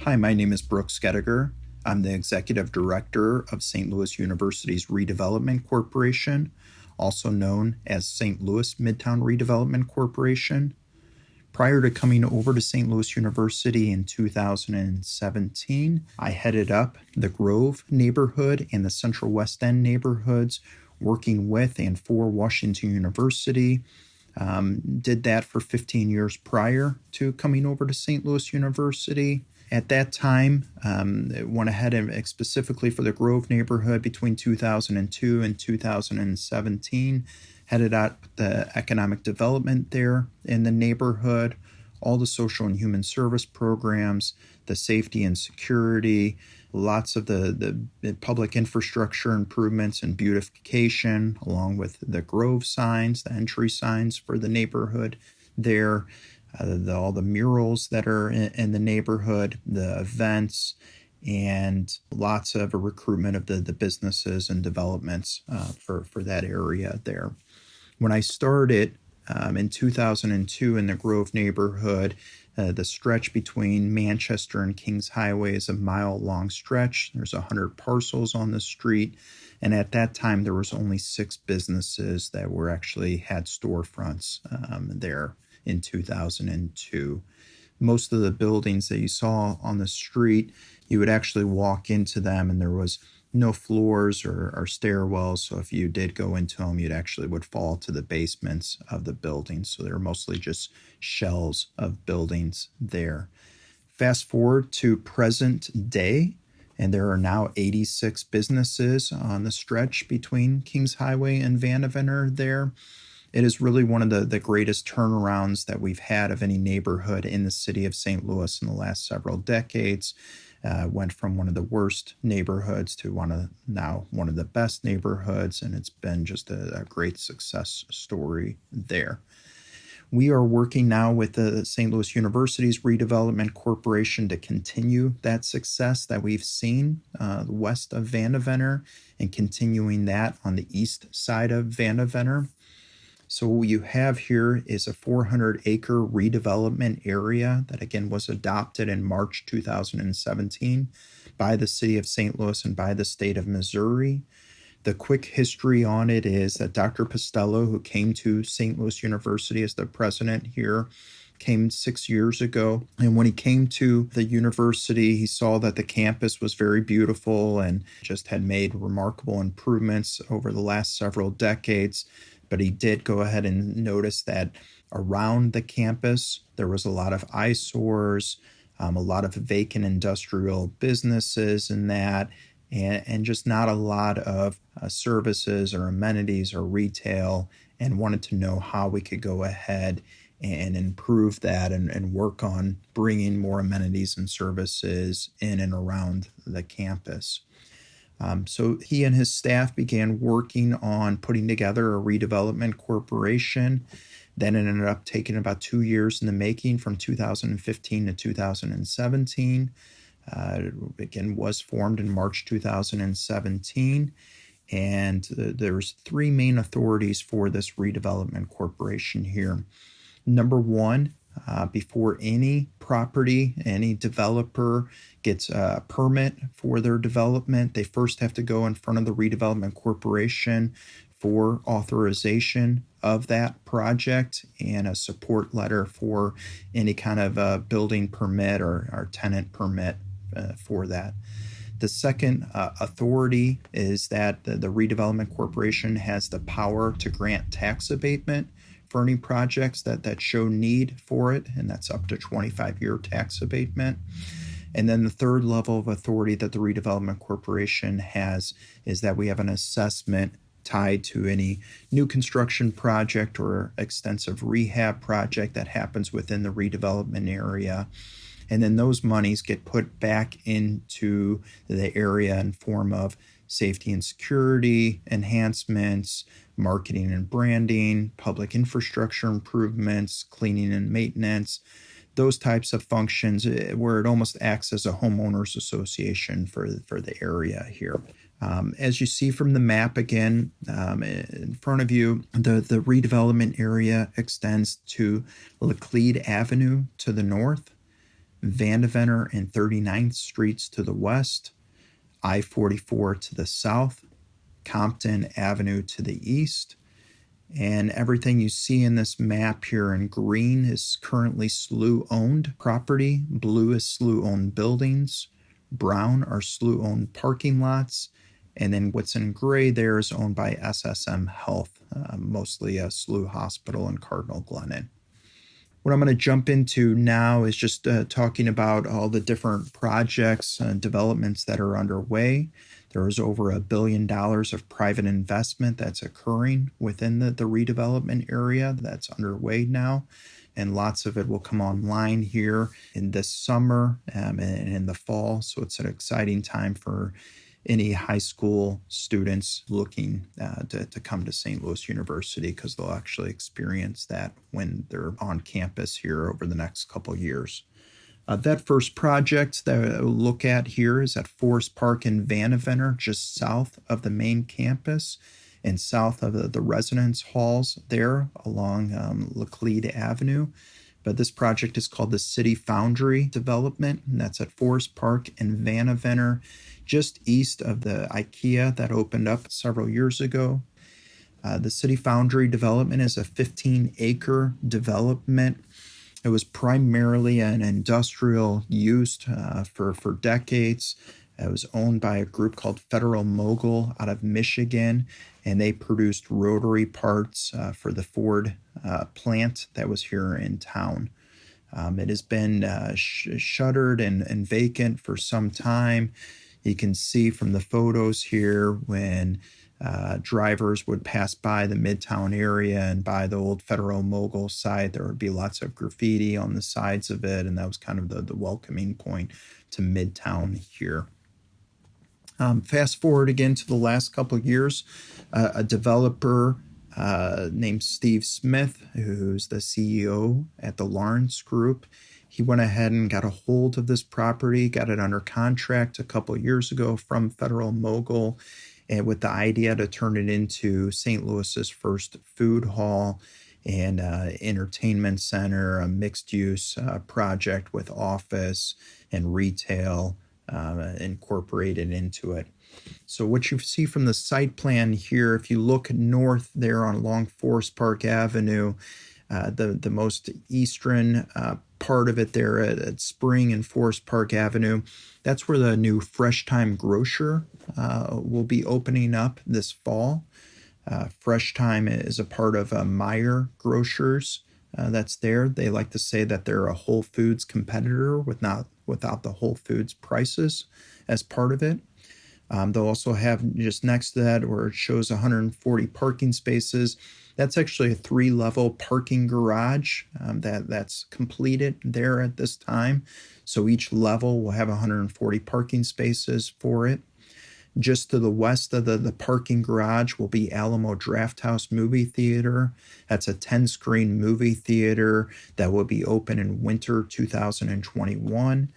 Hi, my name is Brooks Gettiger. I'm the Executive Director of St. Louis University's Redevelopment Corporation, also known as St. Louis Midtown Redevelopment Corporation. Prior to coming over to St. Louis University in 2017, I headed up the Grove neighborhood and the Central West End neighborhoods, working with and for Washington University. Did that for 15 years prior to coming over to St. Louis University. At that time, went ahead and specifically for the Grove neighborhood between 2002 and 2017, headed out the economic development there in the neighborhood, all the social and human service programs, the safety and security, lots of the public infrastructure improvements and beautification, along with the Grove signs, the entry signs for the neighborhood there. All the murals that are in the neighborhood, the events, and lots of a recruitment of the businesses and developments for that area there. When I started in 2002 in the Grove neighborhood, the stretch between Manchester and Kings Highway is a mile-long stretch. There's 100 parcels on the street. And at that time, there was only 6 businesses that had storefronts there in 2002. Most of the buildings that you saw on the street, you would actually walk into them and there was no floors or stairwells. So if you did go into them, would fall to the basements of the buildings. So they're mostly just shells of buildings there. Fast forward to present day, and there are now 86 businesses on the stretch between Kings Highway and Vandevener there. It is really one of the greatest turnarounds that we've had of any neighborhood in the city of St. Louis in the last several decades. Went from one of the worst neighborhoods to one of the best neighborhoods, and it's been just a great success story there. We are working now with the St. Louis University's Redevelopment Corporation to continue that success that we've seen west of Vandevener and continuing that on the east side of Vandevener. So what you have here is a 400-acre redevelopment area that, again, was adopted in March 2017 by the city of St. Louis and by the state of Missouri. The quick history on it is that Dr. Postello, who came to St. Louis University as the president here, came 6 years ago. And when he came to the university, he saw that the campus was very beautiful and just had made remarkable improvements over the last several decades. But he did go ahead and notice that around the campus, there was a lot of eyesores, a lot of vacant industrial businesses and that, and just not a lot of services or amenities or retail, and wanted to know how we could go ahead and improve that and work on bringing more amenities and services in and around the campus. So he and his staff began working on putting together a redevelopment corporation. Then it ended up taking about 2 years in the making from 2015 to 2017. Again, was formed in March 2017. And there's 3 main authorities for this redevelopment corporation here. Number one, before any developer gets a permit for their development, they first have to go in front of the Redevelopment Corporation for authorization of that project and a support letter for any kind of building permit or tenant permit for that. The second authority is that the Redevelopment Corporation has the power to grant tax abatement for any projects that show need for it, and that's up to 25-year tax abatement. And then the third level of authority that the Redevelopment Corporation has is that we have an assessment tied to any new construction project or extensive rehab project that happens within the redevelopment area. And then those monies get put back into the area in form of safety and security enhancements, marketing and branding, public infrastructure improvements, cleaning and maintenance, those types of functions where it almost acts as a homeowners association for the area here. As you see from the map again, in front of you, the redevelopment area extends to Laclede Avenue to the north. Vandeventer and 39th Streets to the west, I-44 to the south, Compton Avenue to the east, and everything you see in this map here in green is currently SLU-owned property. Blue is SLU-owned buildings. Brown are SLU-owned parking lots. And then what's in gray there is owned by SSM Health, mostly a SLU hospital in Cardinal Glennon. What I'm going to jump into now is just talking about all the different projects and developments that are underway. There is over $1 billion of private investment that's occurring within the redevelopment area that's underway now. And lots of it will come online here in this summer and in the fall. So it's an exciting time for any high school students looking to come to St. Louis University, because they'll actually experience that when they're on campus here over the next couple years. That first project that we'll look at here is at Forest Park in Vandeventer, just south of the main campus and south of the residence halls there along Laclede Avenue. But this project is called the City Foundry Development, and that's at Forest Park in Vandeventer, just east of the IKEA that opened up several years ago. The City Foundry Development is a 15-acre development. It was primarily an industrial use for decades. It was owned by a group called Federal Mogul out of Michigan, and they produced rotary parts for the Ford plant that was here in town. It has been shuttered and vacant for some time. You can see from the photos here when drivers would pass by the Midtown area and by the old Federal Mogul site, there would be lots of graffiti on the sides of it, and that was kind of the welcoming point to Midtown here. Fast forward again to the last couple of years, a developer named Steve Smith, who's the CEO at the Lawrence Group, he went ahead and got a hold of this property, got it under contract a couple of years ago from Federal Mogul, and with the idea to turn it into St. Louis's first food hall and entertainment center, a mixed-use project with office and retail incorporated into it. So what you see from the site plan here, if you look north there on along Forest Park Avenue, the most eastern part of it there at Spring and Forest Park Avenue, that's where the new Fresh Time grocer will be opening up this fall. Fresh Time is a part of Meyer Grocers that's there. They like to say that they're a Whole Foods competitor without the Whole Foods prices as part of it. They'll also have just next to that where it shows 140 parking spaces. That's actually a 3-level parking garage that's completed there at this time. So each level will have 140 parking spaces for it. Just to the west of the parking garage will be Alamo Drafthouse Movie Theater. That's a 10-screen movie theater that will be open in winter 2021.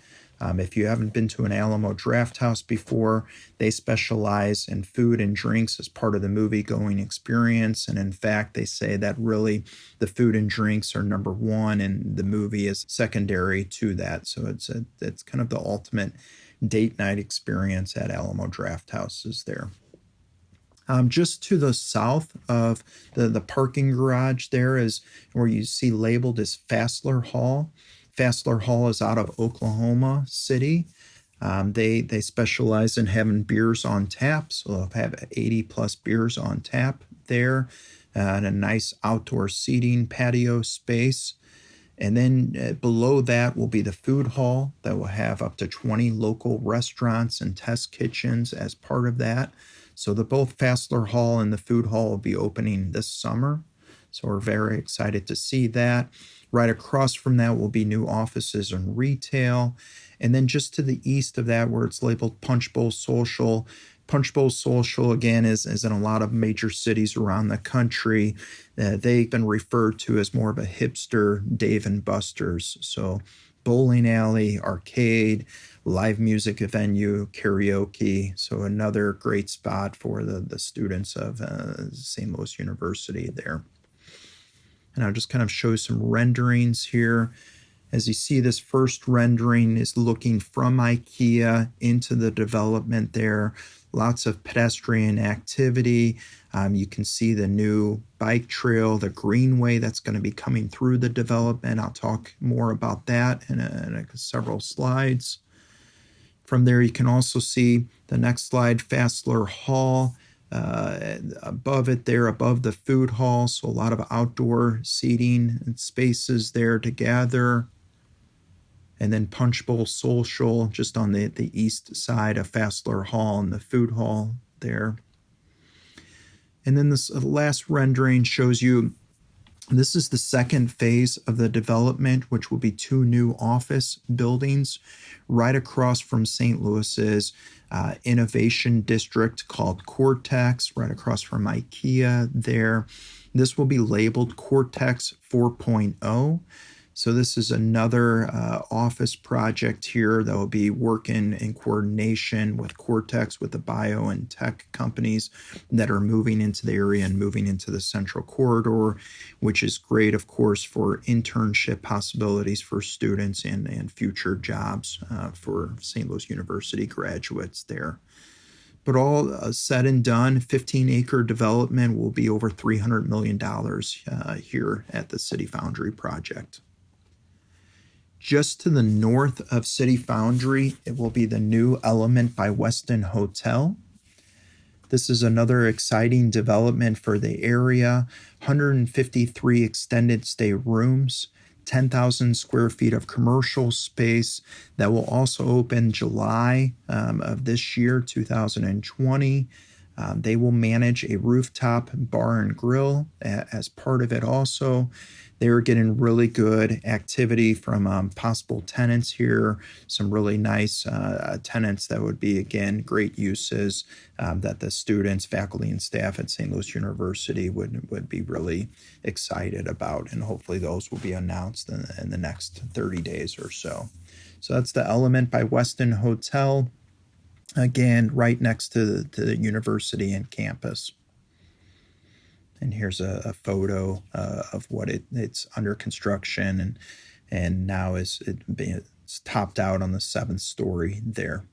If you haven't been to an Alamo Drafthouse before, they specialize in food and drinks as part of the movie-going experience. And in fact, they say that really the food and drinks are number one and the movie is secondary to that. So it's kind of the ultimate date night experience at Alamo Drafthouse is there. Just to the south of the parking garage there is where you see labeled as Fassler Hall. Fassler Hall is out of Oklahoma City. They specialize in having beers on tap, so they'll have 80 plus beers on tap there, and a nice outdoor seating patio space. And then below that will be the food hall that will have up to 20 local restaurants and test kitchens as part of that. So both Fassler Hall and the food hall will be opening this summer. So we're very excited to see that. Right across from that will be new offices and retail. And then just to the east of that where it's labeled Punch Bowl Social. Punch Bowl Social, again, is in a lot of major cities around the country. They've been referred to as more of a hipster Dave & Buster's. So bowling alley, arcade, live music venue, karaoke. So another great spot for the students of St. Louis University there. And I'll just kind of show some renderings here. As you see, this first rendering is looking from IKEA into the development there. Lots of pedestrian activity. You can see the new bike trail, the Greenway that's going to be coming through the development. I'll talk more about that in several slides. From there, you can also see the next slide, Fassler Hall. Above it there, above the food hall, so a lot of outdoor seating and spaces there to gather. And then Punch Bowl Social just on the east side of Fassler Hall and the food hall there. And then this last rendering shows you this is the second phase of the development, which will be 2 new office buildings right across from St. Louis's innovation district called Cortex, right across from IKEA there. This will be labeled Cortex 4.0. So this is another office project here that will be working in coordination with Cortex, with the bio and tech companies that are moving into the area and moving into the central corridor, which is great, of course, for internship possibilities for students and future jobs for St. Louis University graduates there. But all said and done, 15-acre development will be over $300 million here at the City Foundry project. Just to the north of City Foundry, it will be the new Element by Westin Hotel. This is another exciting development for the area. 153 extended stay rooms, 10,000 square feet of commercial space that will also open July of this year, 2020. They will manage a rooftop bar and grill as part of it also. They were getting really good activity from possible tenants here, some really nice tenants that would be, again, great uses that the students, faculty, and staff at St. Louis University would be really excited about. And hopefully those will be announced in the next 30 days or so. So that's the Element by Westin Hotel, again, right next to the university and campus. And here's a photo of what it's under construction and now it's topped out on the 7th story there.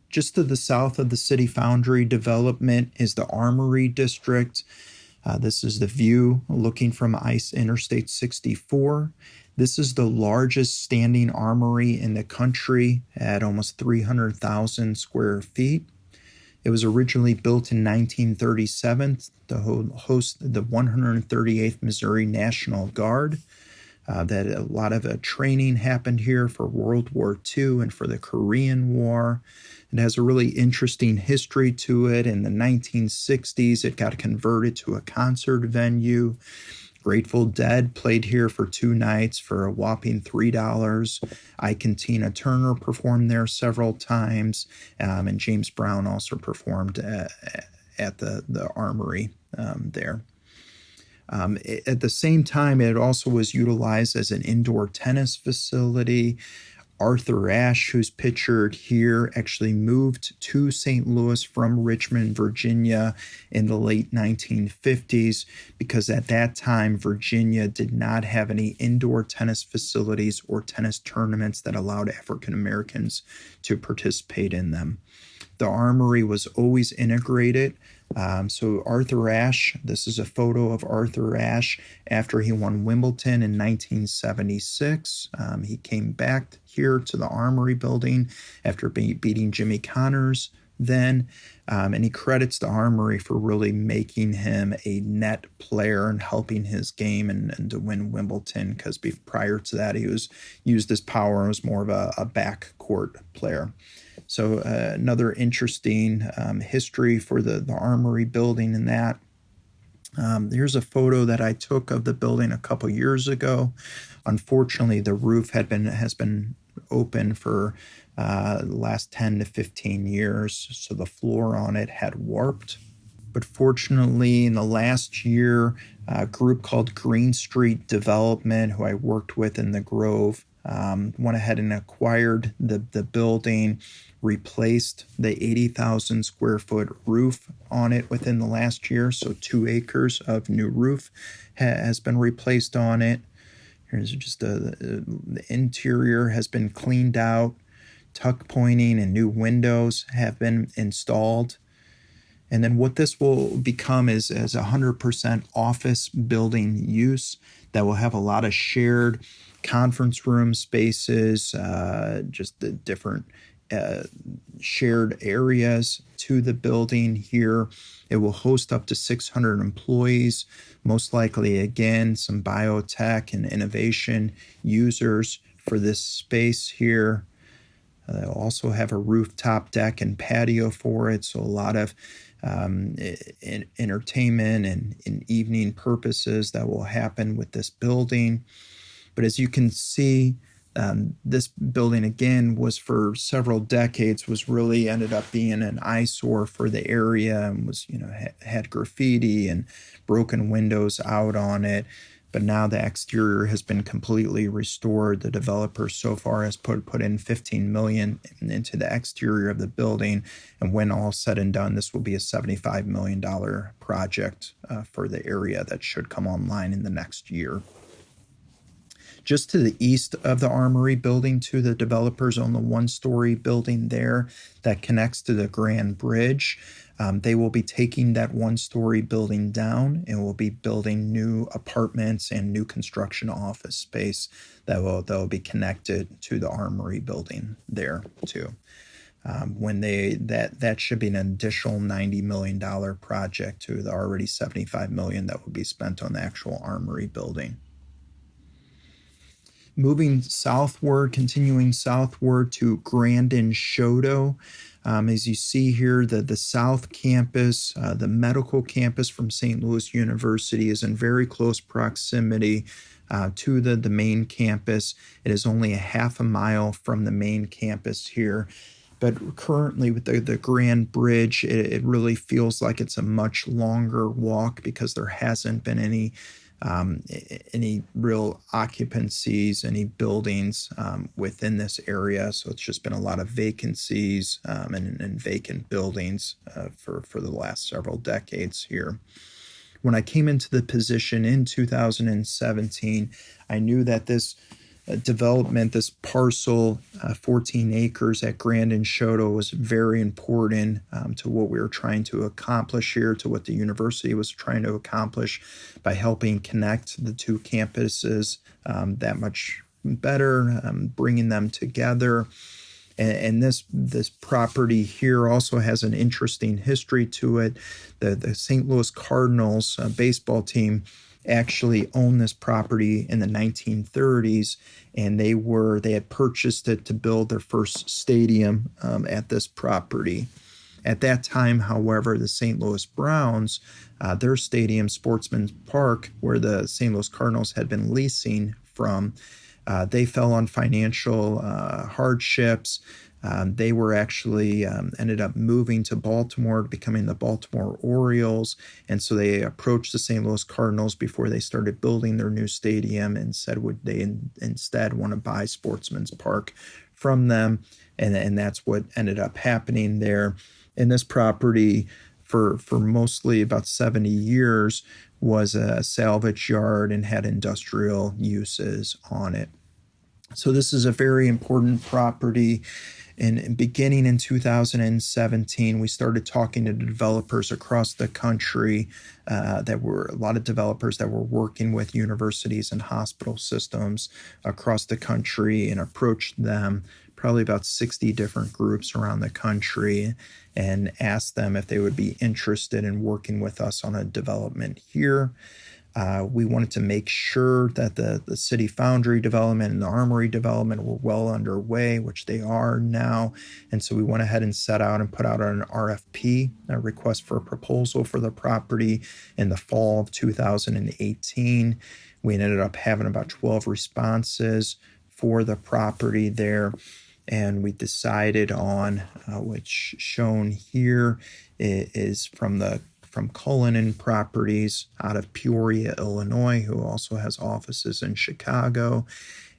Just to the south of the City Foundry development is the Armory District. This is the view looking from Interstate 64. This is the largest standing armory in the country at almost 300,000 square feet. It was originally built in 1937 to host the 138th Missouri National Guard. That a lot of training happened here for World War II and for the Korean War. It has a really interesting history to it. In the 1960s, it got converted to a concert venue. Grateful Dead played here for 2 nights for a whopping $3. Ike and Tina Turner performed there several times, and James Brown also performed at the Armory there. At the same time, it also was utilized as an indoor tennis facility. Arthur Ashe, who's pictured here, actually moved to St. Louis from Richmond, Virginia in the late 1950s because at that time, Virginia did not have any indoor tennis facilities or tennis tournaments that allowed African Americans to participate in them. The Armory was always integrated. So Arthur Ashe, this is a photo of Arthur Ashe after he won Wimbledon in 1976. He came back here to the Armory building after beating Jimmy Connors then. And he credits the Armory for really making him a net player and helping his game and to win Wimbledon, because prior to that, he was used his power and was more of a backcourt player. So another interesting history for the Armory building in that. Here's a photo that I took of the building a couple years ago. Unfortunately, the roof has been open for the last 10 to 15 years, so the floor on it had warped. But fortunately, in the last year, a group called Green Street Development, who I worked with in the Grove, went ahead and acquired the building, replaced the 80,000 square foot roof on it within the last year. So 2 acres of new roof has been replaced on it. Here's just the interior has been cleaned out. Tuck pointing and new windows have been installed. And then what this will become is as 100% office building use that will have a lot of shared conference room spaces, just the different shared areas to the building here. It will host up to 600 employees, most likely, again, some biotech and innovation users for this space here. They'll also have a rooftop deck and patio for it, so a lot of entertainment and evening purposes that will happen with this building. But as you can see, this building, again, was for several decades, was really ended up being an eyesore for the area and was, had graffiti and broken windows out on it. But now the exterior has been completely restored. The developer so far has put in $15 million into the exterior of the building. And when all said and done, this will be a $75 million project for the area that should come online in the next year. Just to the east of the Armory building, too, the developers own the one-story building there that connects to the Grand Bridge. They will be taking that one-story building down and will be building new apartments and new construction office space that will be connected to the Armory building there too. That should be an additional $90 million project to the already $75 million that will be spent on the actual Armory building. Moving southward, continuing southward to Grandin Shoto. As you see here, the South Campus, the medical campus from St. Louis University, is in very close proximity to the main campus. It is only a half a mile from the main campus here. But currently with the Grand Bridge, it really feels like it's a much longer walk because there hasn't been any real occupancies, any buildings within this area. So it's just been a lot of vacancies and vacant buildings for the last several decades here. When I came into the position in 2017, I knew that this development, this parcel, 14 acres at Grandin Shoto, was very important to what we were trying to accomplish here, to what the university was trying to accomplish by helping connect the two campuses that much better, bringing them together. And this property here also has an interesting history to it. The St. Louis Cardinals baseball team actually owned this property in the 1930s, and they had purchased it to build their first stadium at this property. At that time, however, the St. Louis Browns, their stadium, Sportsman's Park, where the St. Louis Cardinals had been leasing from, they fell on financial hardships. They were actually ended up moving to Baltimore, becoming the Baltimore Orioles. And so they approached the St. Louis Cardinals before they started building their new stadium and said would they instead want to buy Sportsman's Park from them. And that's what ended up happening there. And this property for mostly about 70 years was a salvage yard and had industrial uses on it. So this is a very important property. And beginning in 2017, we started talking to developers across the country. That were a lot of developers that were working with universities and hospital systems across the country, and approached them, probably about 60 different groups around the country, and asked them if they would be interested in working with us on a development here. We wanted to make sure that the City Foundry development and the Armory development were well underway, which they are now. And so we went ahead and set out and put out an RFP, a request for a proposal for the property, in the fall of 2018. We ended up having about 12 responses for the property there. And we decided on, which shown here is from Cullinan Properties out of Peoria, Illinois, who also has offices in Chicago.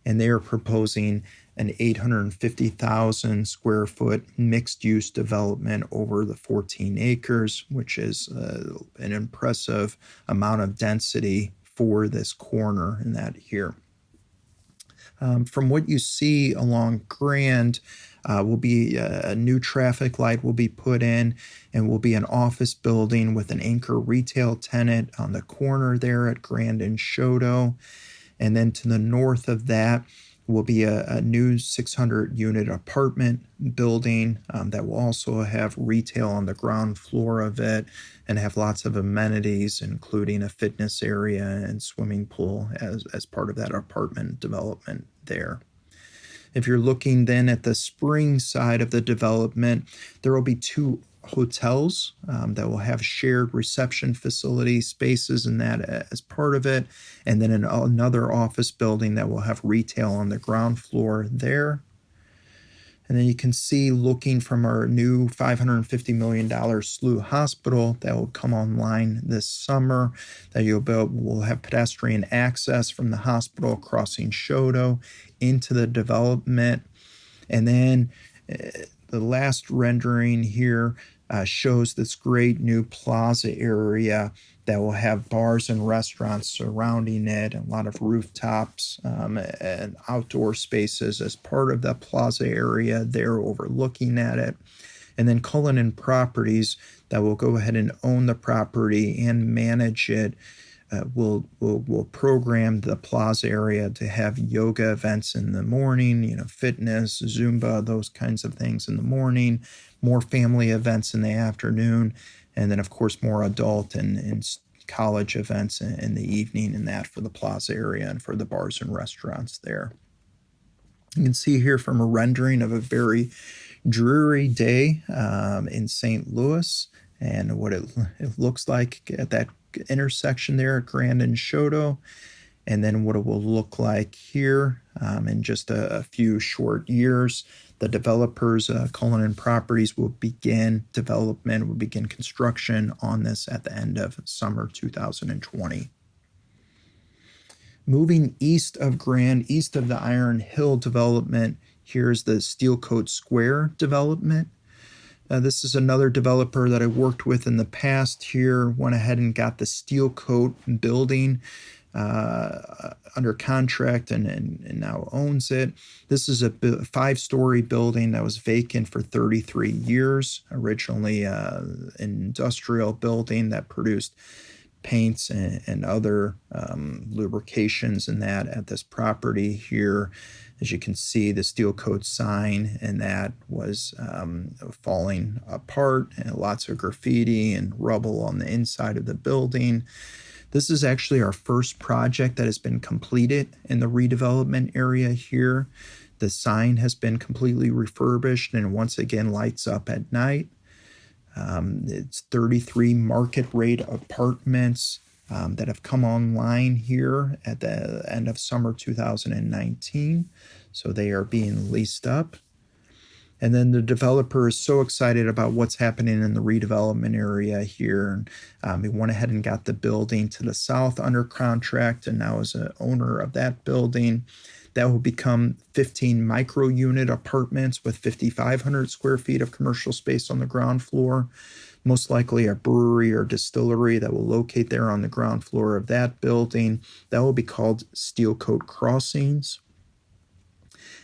And they are proposing an 850,000 square foot mixed use development over the 14 acres, which is an impressive amount of density for this corner in that here. From what you see along Grand, will be a new traffic light will be put in, and will be an office building with an anchor retail tenant on the corner there at Grandin Shoto. And then to the north of that will be a new 600-unit apartment building that will also have retail on the ground floor of it and have lots of amenities, including a fitness area and swimming pool as part of that apartment development there. If you're looking then at the spring side of the development, there will be two hotels that will have shared reception facility spaces and that as part of it, and then another office building that will have retail on the ground floor there. And then you can see, looking from our new $550 million SLU hospital that will come online this summer, that we'll have pedestrian access from the hospital crossing Shoto into the development. And then the last rendering here shows this great new plaza area that will have bars and restaurants surrounding it, and a lot of rooftops and outdoor spaces as part of the plaza area there overlooking at it. And then Cullinan Properties, that will go ahead and own the property and manage it, will program the plaza area to have yoga events in the morning, fitness, Zumba, those kinds of things in the morning, more family events in the afternoon, and then, of course, more adult and college events in the evening, and that for the plaza area and for the bars and restaurants there. You can see here from a rendering of a very dreary day in St. Louis and what it looks like at that intersection there at Grandin Shoto, and then what it will look like here in just a few short years. The developers, Cullinan Properties, will begin construction on this at the end of summer 2020. Moving east of Grand, east of the Iron Hill development, here's the Steel Coat Square development. This is another developer that I worked with in the past here, went ahead and got the Steel Coat building under contract and now owns it. This is a 5-story building that was vacant for 33 years, originally an industrial building that produced paints and other lubrications and that at this property here. As you can see, the Steel Coat sign and that was falling apart, and lots of graffiti and rubble on the inside of the building. This is actually our first project that has been completed in the redevelopment area here. The sign has been completely refurbished and once again lights up at night. It's 33 market rate apartments that have come online here at the end of summer 2019. So they are being leased up. And then the developer is so excited about what's happening in the redevelopment area here. He went ahead and got the building to the south under contract, and now is an owner of that building. That will become 15 micro-unit apartments with 5,500 square feet of commercial space on the ground floor. Most likely a brewery or distillery that will locate there on the ground floor of that building. That will be called Steel Coat Crossings.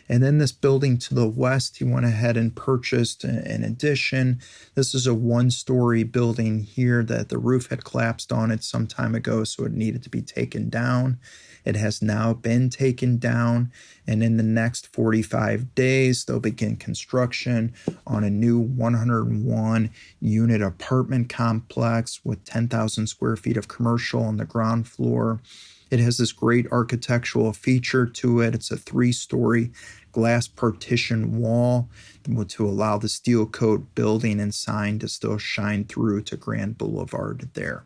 And then this building to the west, he went ahead and purchased an addition. This is a 1-story building here that the roof had collapsed on it some time ago, so it needed to be taken down. It has now been taken down, and in the next 45 days, they'll begin construction on a new 101-unit apartment complex with 10,000 square feet of commercial on the ground floor. It has this great architectural feature to it. It's a 3-story glass partition wall to allow the Steel Coat building and sign to still shine through to Grand Boulevard there.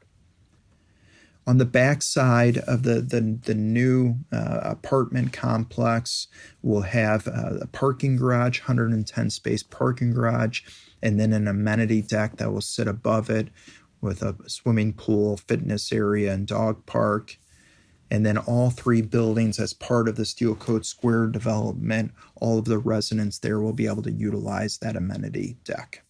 On the back side of the new apartment complex, we'll have a parking garage, 110-space parking garage, and then an amenity deck that will sit above it with a swimming pool, fitness area, and dog park. And then all 3 buildings, as part of the Steel Coat Square development, all of the residents there will be able to utilize that amenity deck.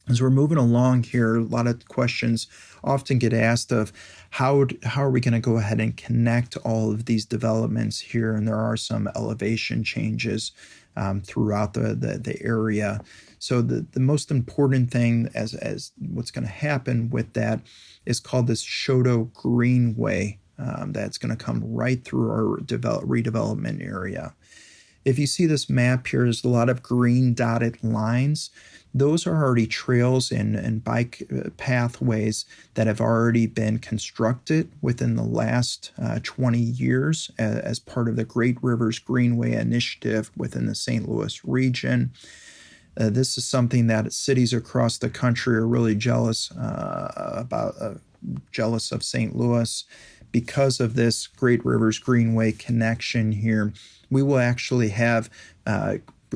As we're moving along here, a lot of questions often get asked of how are we going to go ahead and connect all of these developments here, and there are some elevation changes throughout the area. So the most important thing as what's going to happen with that is called this Shoto Greenway. That's going to come right through our redevelopment area. If you see this map here, there's a lot of green dotted lines. Those are already trails and bike pathways that have already been constructed within the last 20 years as part of the Great Rivers Greenway initiative within the St. Louis region. This is something that cities across the country are really jealous of St. Louis. Because of this Great Rivers Greenway connection here, we will actually have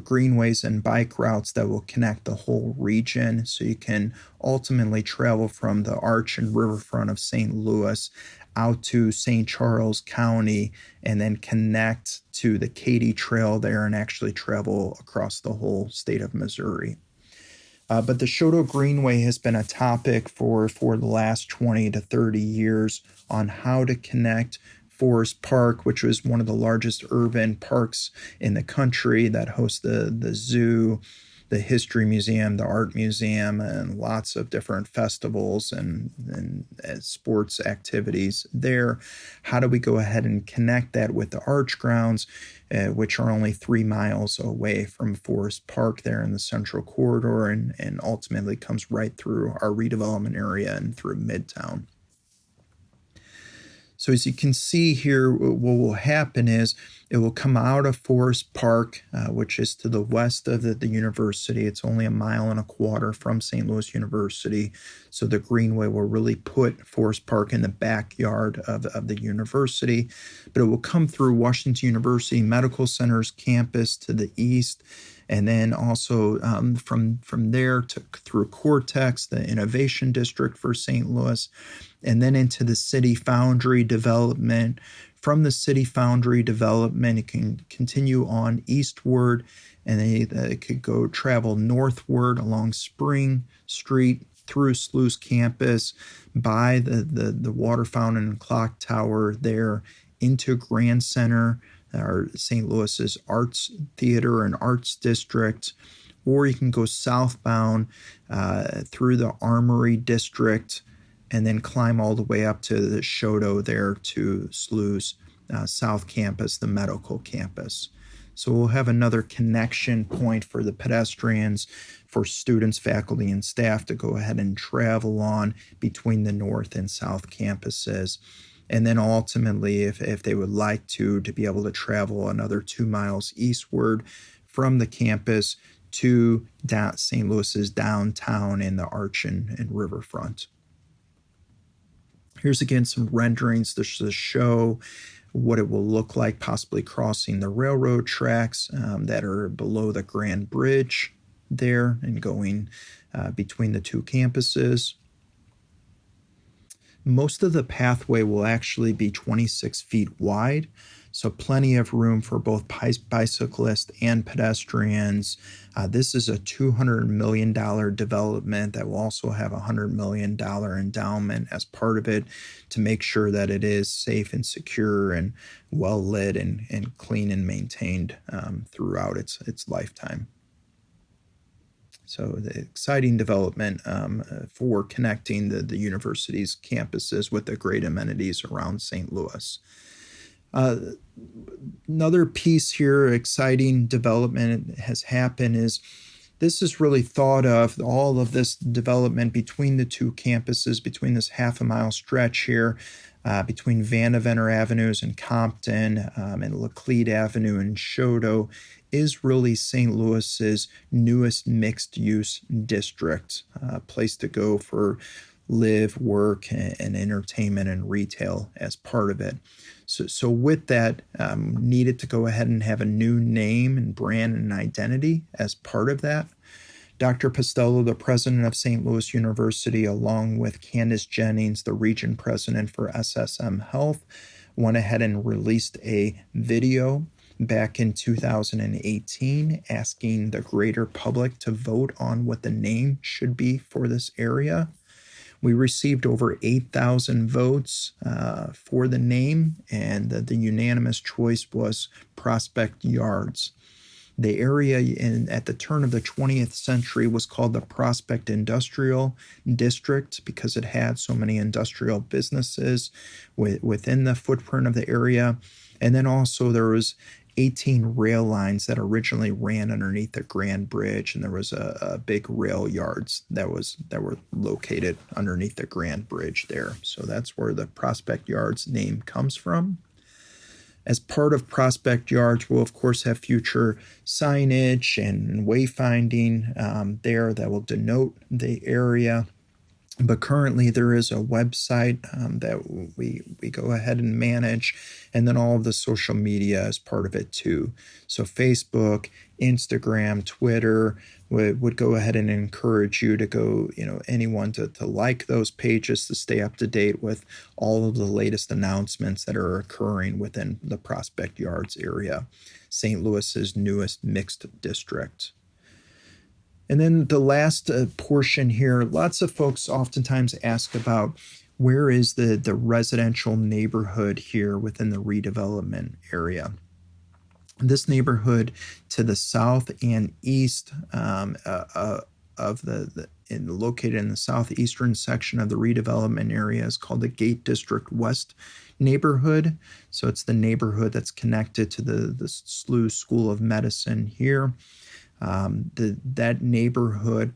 greenways and bike routes that will connect the whole region, so you can ultimately travel from the arch and riverfront of St. Louis out to St. Charles County and then connect to the Katy Trail there and actually travel across the whole state of Missouri. But the Shoto Greenway has been a topic for the last 20 to 30 years on how to connect Forest Park, which was one of the largest urban parks in the country that hosts the zoo, the History Museum, the Art Museum, and lots of different festivals and sports activities there. How do we go ahead and connect that with the Arch Grounds, which are only 3 miles away from Forest Park there in the Central Corridor, and ultimately comes right through our redevelopment area and through Midtown. So as you can see here, what will happen is it will come out of Forest Park, which is to the west of the university. It's only 1.25 miles from St. Louis University. So the Greenway will really put Forest Park in the backyard of the university. But it will come through Washington University Medical Center's campus to the east, and then also from there through Cortex, the Innovation District for St. Louis, and then into the City Foundry development. From the City Foundry development, it can continue on eastward, and then it could go travel northward along Spring Street through SLU's campus by the water fountain and clock tower there into Grand Center, or St. Louis's Arts Theater and Arts District, or you can go southbound through the Armory District and then climb all the way up to the Shoto there to SLU's South Campus, the medical campus. So we'll have another connection point for the pedestrians, for students, faculty, and staff to go ahead and travel on between the North and South campuses. And then ultimately, if they would like to be able to travel another 2 miles eastward from the campus to St. Louis's downtown in the Arch and Riverfront. Here's again some renderings to show what it will look like, possibly crossing the railroad tracks that are below the Grand Bridge there and going between the two campuses. Most of the pathway will actually be 26 feet wide, so plenty of room for both bicyclists and pedestrians. This is a $200 million development that will also have a $100 million endowment as part of it to make sure that it is safe and secure and well lit and clean and maintained throughout its lifetime. So the exciting development for connecting the university's campuses with the great amenities around St. Louis. Another piece here, exciting development has happened, is this is really thought of, all of this development between the two campuses, between this 1/2 mile stretch here, between Vandeventer Avenues and Compton and Laclede Avenue and Shoto, is really St. Louis's newest mixed-use district, a place to go for live, work, and entertainment and retail as part of it. So with that, needed to go ahead and have a new name and brand and identity as part of that. Dr. Postello, the president of St. Louis University, along with Candace Jennings, the region president for SSM Health, went ahead and released a video back in 2018, asking the greater public to vote on what the name should be for this area. We received over 8,000 votes for the name, and the unanimous choice was Prospect Yards. The area at the turn of the 20th century was called the Prospect Industrial District because it had so many industrial businesses within the footprint of the area. And then also there was 18 rail lines that originally ran underneath the Grand Bridge, and there was a big rail yards that were located underneath the Grand Bridge there. So that's where the Prospect Yards name comes from. As part of Prospect Yards, we'll of course have future signage and wayfinding there that will denote the area. But currently there is a website that we go ahead and manage, and then all of the social media is part of it too. So Facebook, Instagram, Twitter would go ahead and encourage you to go, anyone to like those pages to stay up to date with all of the latest announcements that are occurring within the Prospect Yards area, St. Louis's newest mixed district. And then the last portion here, lots of folks oftentimes ask about where is the residential neighborhood here within the redevelopment area. This neighborhood to the south and east located in the southeastern section of the redevelopment area is called the Gate District West neighborhood. So it's the neighborhood that's connected to the SLU School of Medicine here. That neighborhood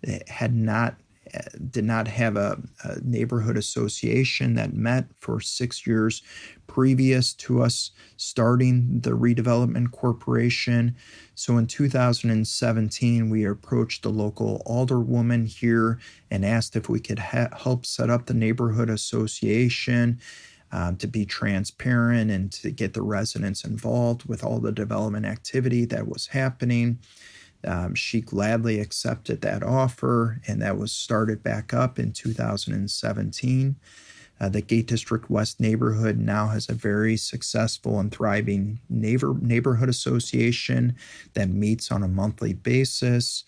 did not have a neighborhood association that met for 6 years previous to us starting the Redevelopment Corporation. So in 2017, we approached the local alderwoman here and asked if we could help set up the neighborhood association to be transparent and to get the residents involved with all the development activity that was happening. She gladly accepted that offer, and that was started back up in 2017. The Gate District West neighborhood now has a very successful and thriving neighborhood association that meets on a monthly basis.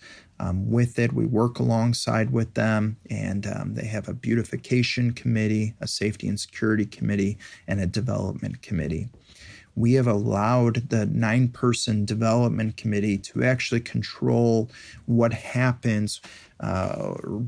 With it, we work alongside with them, and they have a beautification committee, a safety and security committee, and a development committee. We have allowed the 9-person development committee to actually control what happens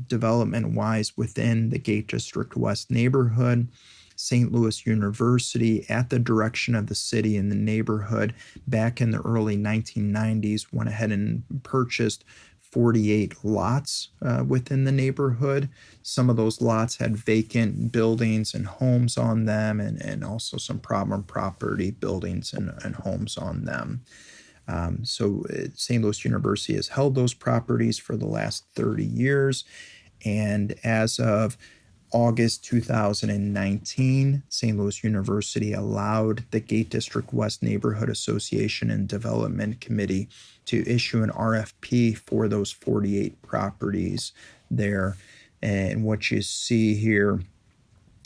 development-wise within the Gate District West neighborhood. St. Louis University, at the direction of the city and the neighborhood, back in the early 1990s, went ahead and purchased 48 lots within the neighborhood. Some of those lots had vacant buildings and homes on them, and also some problem property buildings and homes on them. So St. Louis University has held those properties for the last 30 years, and as of August 2019, St. Louis University allowed the Gate District West Neighborhood Association and Development Committee to issue an RFP for those 48 properties there. And what you see here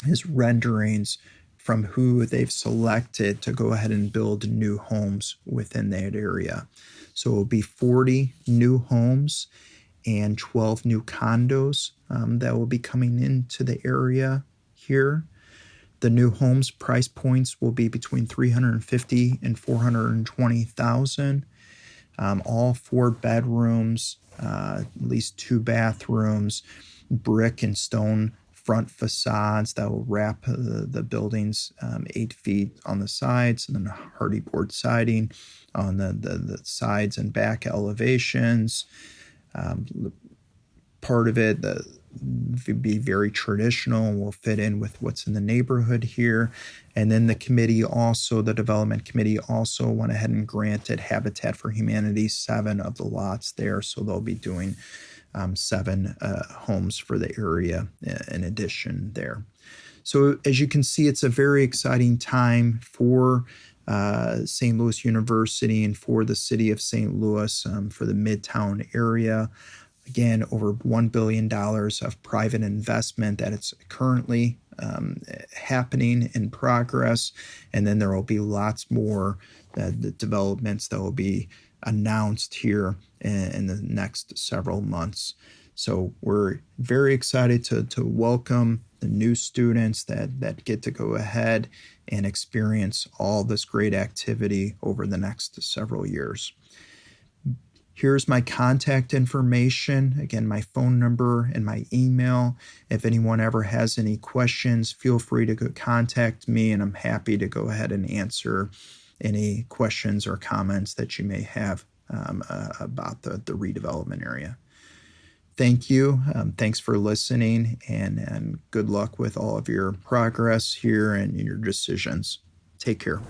is renderings from who they've selected to go ahead and build new homes within that area. So it will be 40 new homes and 12 new condos that will be coming into the area here. The new homes price points will be between $350,000 and $420,000. All 4 bedrooms, at least 2 bathrooms, brick and stone front facades that will wrap the buildings 8 feet on the sides, and then hardy board siding on the sides and back elevations. Part of it be very traditional and will fit in with what's in the neighborhood here. And then the development committee also went ahead and granted Habitat for Humanity 7 of the lots there. So they'll be doing 7 homes for the area in addition there. So as you can see, it's a very exciting time for St. Louis University and for the city of St. Louis, for the Midtown area. Again, over $1 billion of private investment that it's currently happening in progress. And then there will be lots more the developments that will be announced here in the next several months. So we're very excited to welcome the new students that get to go ahead and experience all this great activity over the next several years. Here's my contact information. Again, my phone number and my email. If anyone ever has any questions, feel free to contact me, and I'm happy to go ahead and answer any questions or comments that you may have about the redevelopment area. Thank you. Thanks for listening, and good luck with all of your progress here and your decisions. Take care.